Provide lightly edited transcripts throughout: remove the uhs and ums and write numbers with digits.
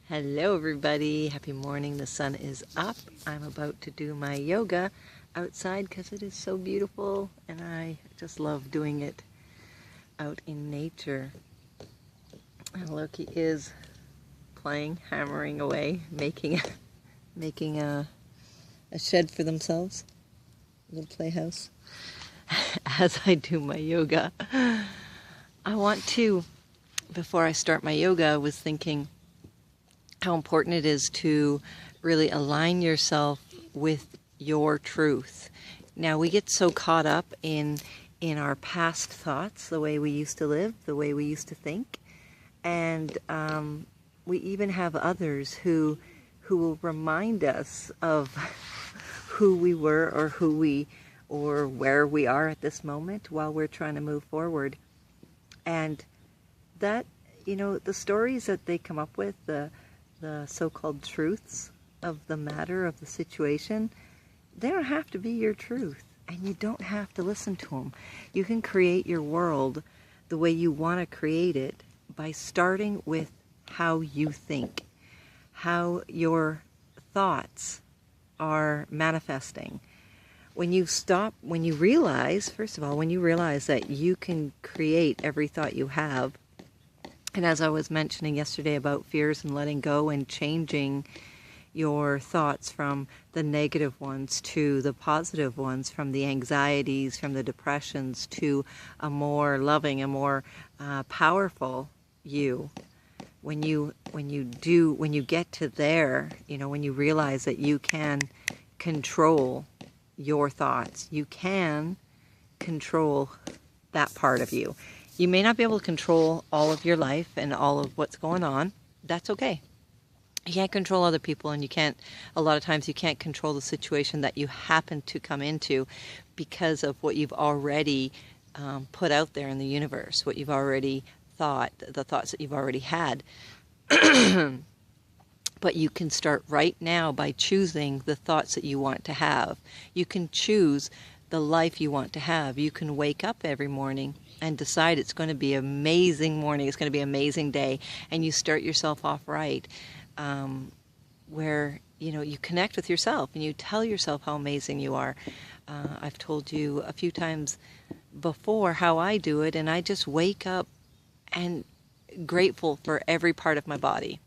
Hello everybody, happy morning. The sun is up. I'm about to do my yoga outside because it is so beautiful and I just love doing it out in nature. And Loki is playing, hammering away, making a shed for themselves, a little playhouse. As I do my yoga, I want to, before I start my yoga, I was thinking how important it is to really align yourself with your truth. Now, we get so caught up in our past thoughts, the way we used to live, the way we used to think, and we even have others who will remind us of who we were or where we are at this moment while we're trying to move forward. And that, the stories that they come up with, the so-called truths of the matter, of the situation, they don't have to be your truth, and you don't have to listen to them. You can create your world the way you want to create it by starting with how you think, how your thoughts are manifesting. When you realize, first of all, when you realize that you can create every thought you have, and as I was mentioning yesterday about fears and letting go and changing your thoughts from the negative ones to the positive ones, from the anxieties, from the depressions to a more loving, a more powerful you. When you get to there, when you realize that you can control your thoughts, you can control that part of you. You may not be able to control all of your life and all of what's going on. That's okay. You can't control other people, and a lot of times you can't control the situation that you happen to come into because of what you've already put out there in the universe, what you've already thought, the thoughts that you've already had. But you can start right now by choosing the thoughts that you want to have. You can choose the life you want to have. You can wake up every morning and decide it's going to be an amazing morning, it's going to be an amazing day, and you start yourself off right, where you connect with yourself and you tell yourself how amazing you are. I've told you a few times before how I do it, and I just wake up and grateful for every part of my body.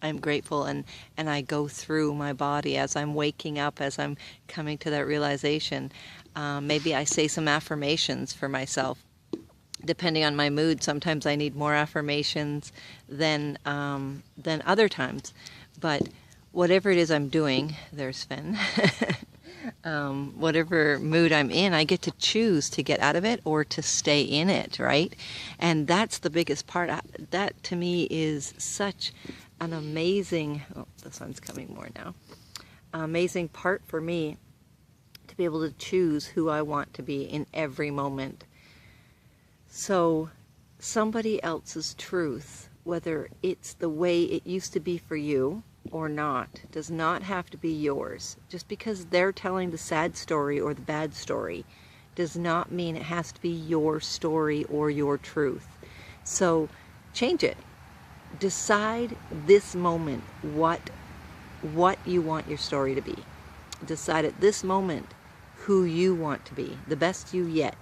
I'm grateful, and I go through my body as I'm waking up, as I'm coming to that realization. Maybe I say some affirmations for myself. Depending on my mood, sometimes I need more affirmations than other times. But whatever it is I'm doing, there's Sven, whatever mood I'm in, I get to choose to get out of it or to stay in it, right? And that's the biggest part. That to me is such an amazing, the sun's coming more now, amazing part for me to be able to choose who I want to be in every moment. So somebody else's truth, whether it's the way it used to be for you or not, does not have to be yours. Just because they're telling the sad story or the bad story does not mean it has to be your story or your truth. So change it. Decide this moment what you want your story to be. Decide at this moment who you want to be, the best you yet.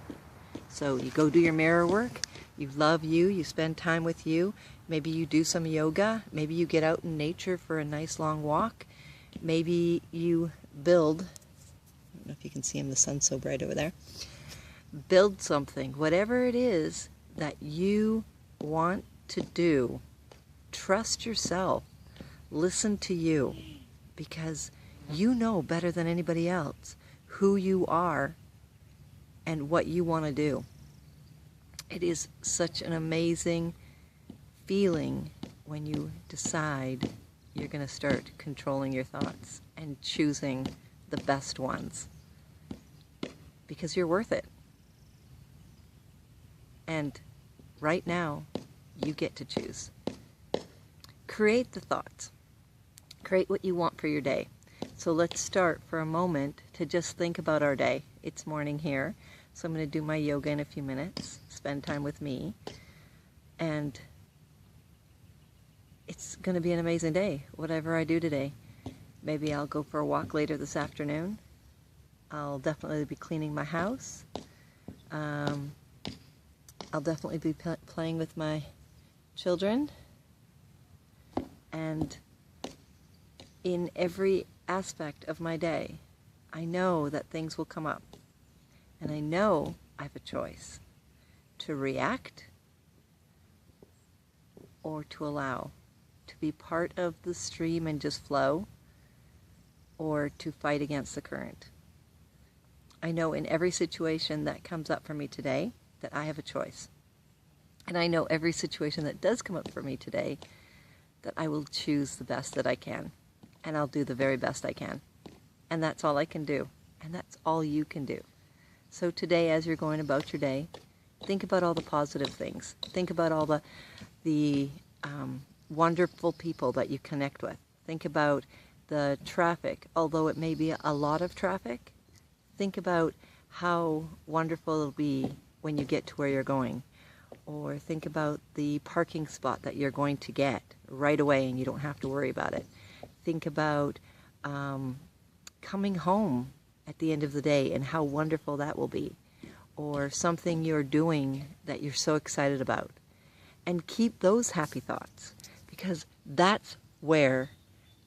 So you go do your mirror work, you love you spend time with you, maybe you do some yoga, maybe you get out in nature for a nice long walk, maybe you build, I don't know if you can see him, the sun's so bright over there, build something, whatever it is that you want to do. Trust yourself, listen to you, because you know better than anybody else who you are and what you want to do. It is such an amazing feeling when you decide you're going to start controlling your thoughts and choosing the best ones, because you're worth it. And right now, you get to choose. Create the thoughts. Create what you want for your day. So let's start for a moment to just think about our day. It's morning here, so I'm going to do my yoga in a few minutes, spend time with me, and it's it's going to be an amazing day, whatever I do today. Maybe I'll go for a walk later this afternoon. I'll definitely be cleaning my house. I'll definitely be playing with my children. And in every aspect of my day, I know that things will come up. And I know I have a choice to react or to allow, to be part of the stream and just flow, or to fight against the current. I know in every situation that comes up for me today that I have a choice. And I know every situation that does come up for me today that I will choose the best that I can. And I'll do the very best I can. And that's all I can do. And that's all you can do. So today, as you're going about your day, think about all the positive things. Think about all the wonderful people that you connect with. Think about the traffic, although it may be a lot of traffic. Think about how wonderful it'll be when you get to where you're going. Or think about the parking spot that you're going to get right away and you don't have to worry about it. Think about coming home at the end of the day and how wonderful that will be. Or something you're doing that you're so excited about. And keep those happy thoughts, because that's where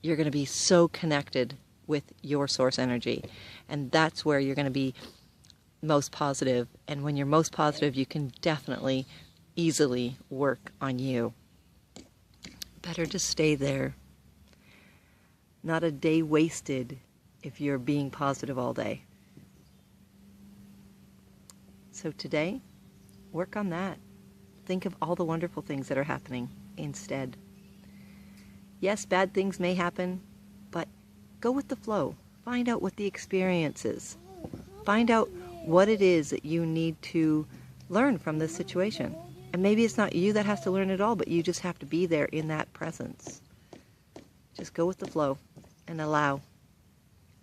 you're going to be so connected with your source energy. And that's where you're going to be most positive. And when you're most positive, you can definitely, easily work on you. Better to stay there. Not a day wasted if you're being positive all day. So today, work on that. Think of all the wonderful things that are happening instead. Yes, bad things may happen, but go with the flow. Find out what the experience is. Find out what it is that you need to learn from this situation. And maybe it's not you that has to learn it all, but you just have to be there in that presence. Just go with the flow and allow.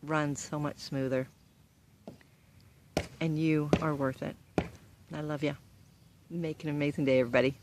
Run so much smoother. And you are worth it. I love you. Make an amazing day, everybody.